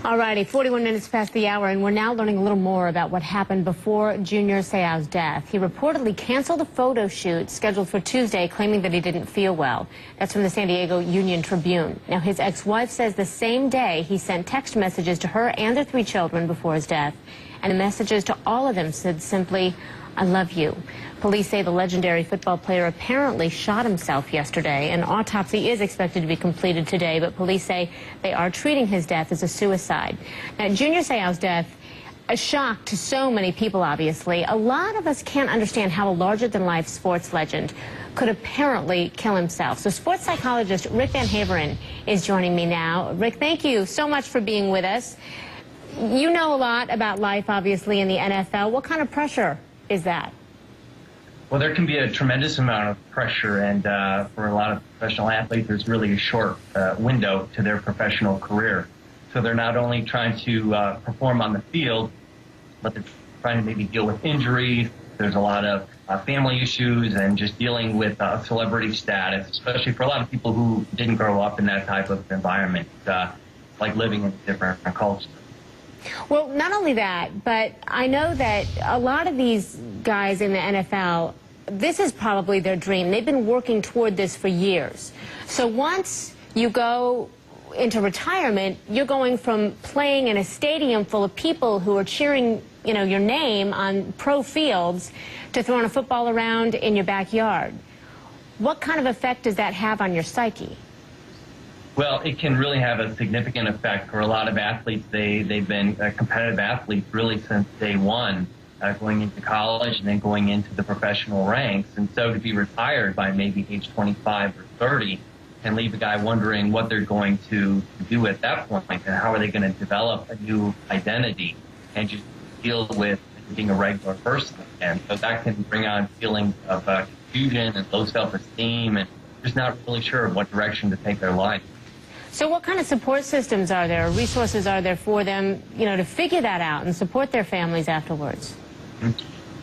All righty, 41 minutes past the hour, and we're now learning a little more about what happened before Junior Seau's death. He reportedly canceled a photo shoot scheduled for Tuesday, claiming that he didn't feel well. That's from the San Diego Union Tribune. Now, his ex-wife says the same day he sent text messages to her and their 3 children before his death, and the messages to all of them said simply, "I love you." Police say the legendary football player apparently shot himself yesterday. An autopsy is expected to be completed today, but police say they are treating his death as a suicide. Now, Junior Seau's death, a shock to so many people, obviously. A lot of us can't understand how a larger-than-life sports legend could apparently kill himself. So sports psychologist Rick Van Haveren is joining me now. Rick, thank you so much for being with us. You know a lot about life, obviously, in the NFL. What kind of pressure is that? Well, there can be a tremendous amount of pressure, and for a lot of professional athletes, there's really a short window to their professional career. So they're not only trying to perform on the field, but they're trying to maybe deal with injuries. There's a lot of family issues and just dealing with celebrity status, especially for a lot of people who didn't grow up in that type of environment, like living in a different culture. Well, not only that, but I know that a lot of these guys in the NFL, this is probably their dream. They've been working toward this for years. So once you go into retirement, you're going from playing in a stadium full of people who are cheering, you know, your name on pro fields to throwing a football around in your backyard. What kind of effect does that have on your psyche? Well, it can really have a significant effect for a lot of athletes. They've been competitive athletes really since day one, going into college and then going into the professional ranks. And so to be retired by maybe age 25 or 30 can leave a guy wondering what they're going to do at that point and how are they going to develop a new identity and just deal with being a regular person. And so that can bring on feelings of confusion and low self-esteem and just not really sure what direction to take their life. So what kind of support systems are there, or resources are there for them, you know, to figure that out and support their families afterwards?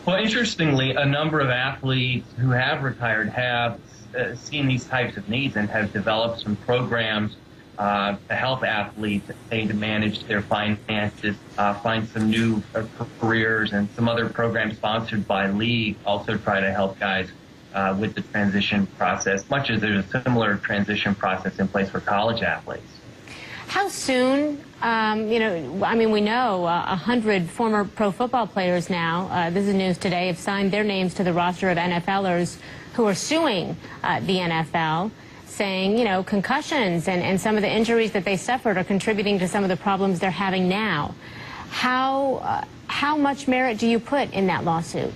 Well, interestingly, a number of athletes who have retired have seen these types of needs and have developed some programs to help athletes to manage their finances, find some new careers, and some other programs sponsored by league also try to help guys with the transition process, much as there's a similar transition process in place for college athletes. How soon, you know, I mean, we know 100 former pro football players now, this is news today, have signed their names to the roster of NFLers who are suing the NFL, saying, you know, concussions and some of the injuries that they suffered are contributing to some of the problems they're having now. How much merit do you put in that lawsuit?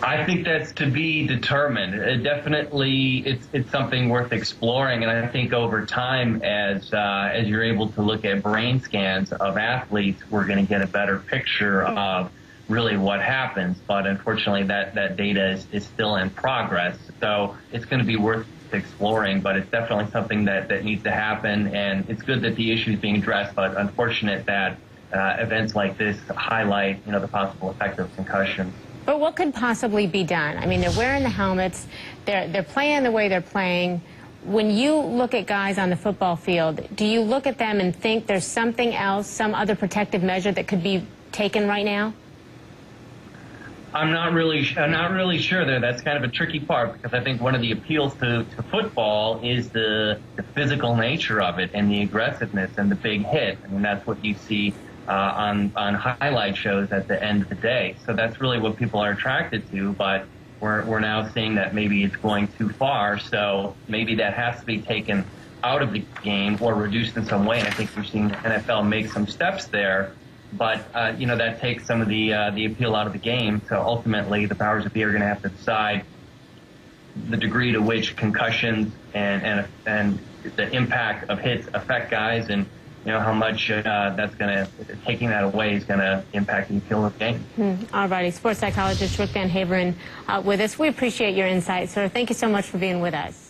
I think that's to be determined. Definitely, it's something worth exploring, and I think over time, as you're able to look at brain scans of athletes, we're going to get a better picture of really what happens. But unfortunately, that data is still in progress, so it's going to be worth exploring. But it's definitely something that needs to happen, and it's good that the issue is being addressed. But unfortunate that events like this highlight, you know, the possible effect of concussion. But what could possibly be done? I mean, they're wearing the helmets, they're playing the way they're playing. When you look at guys on the football field, do you look at them and think there's something else, some other protective measure that could be taken right now? I'm not really sure there. That's kind of a tricky part, because I think one of the appeals to football is the physical nature of it and the aggressiveness and the big hit. I mean, that's what you see on highlight shows at the end of the day. So that's really what people are attracted to, but we're now seeing that maybe it's going too far, so maybe that has to be taken out of the game or reduced in some way. And I think we're seeing the NFL make some steps there, but you know, that takes some of the appeal out of the game. So ultimately, the powers that be are going to have to decide the degree to which concussions and the impact of hits affect guys, and you know how much that's going to, taking that away is going to impact the appeal of the game. All righty. Sports psychologist Rick Van Haveren with us. We appreciate your insight, sir. Thank you so much for being with us.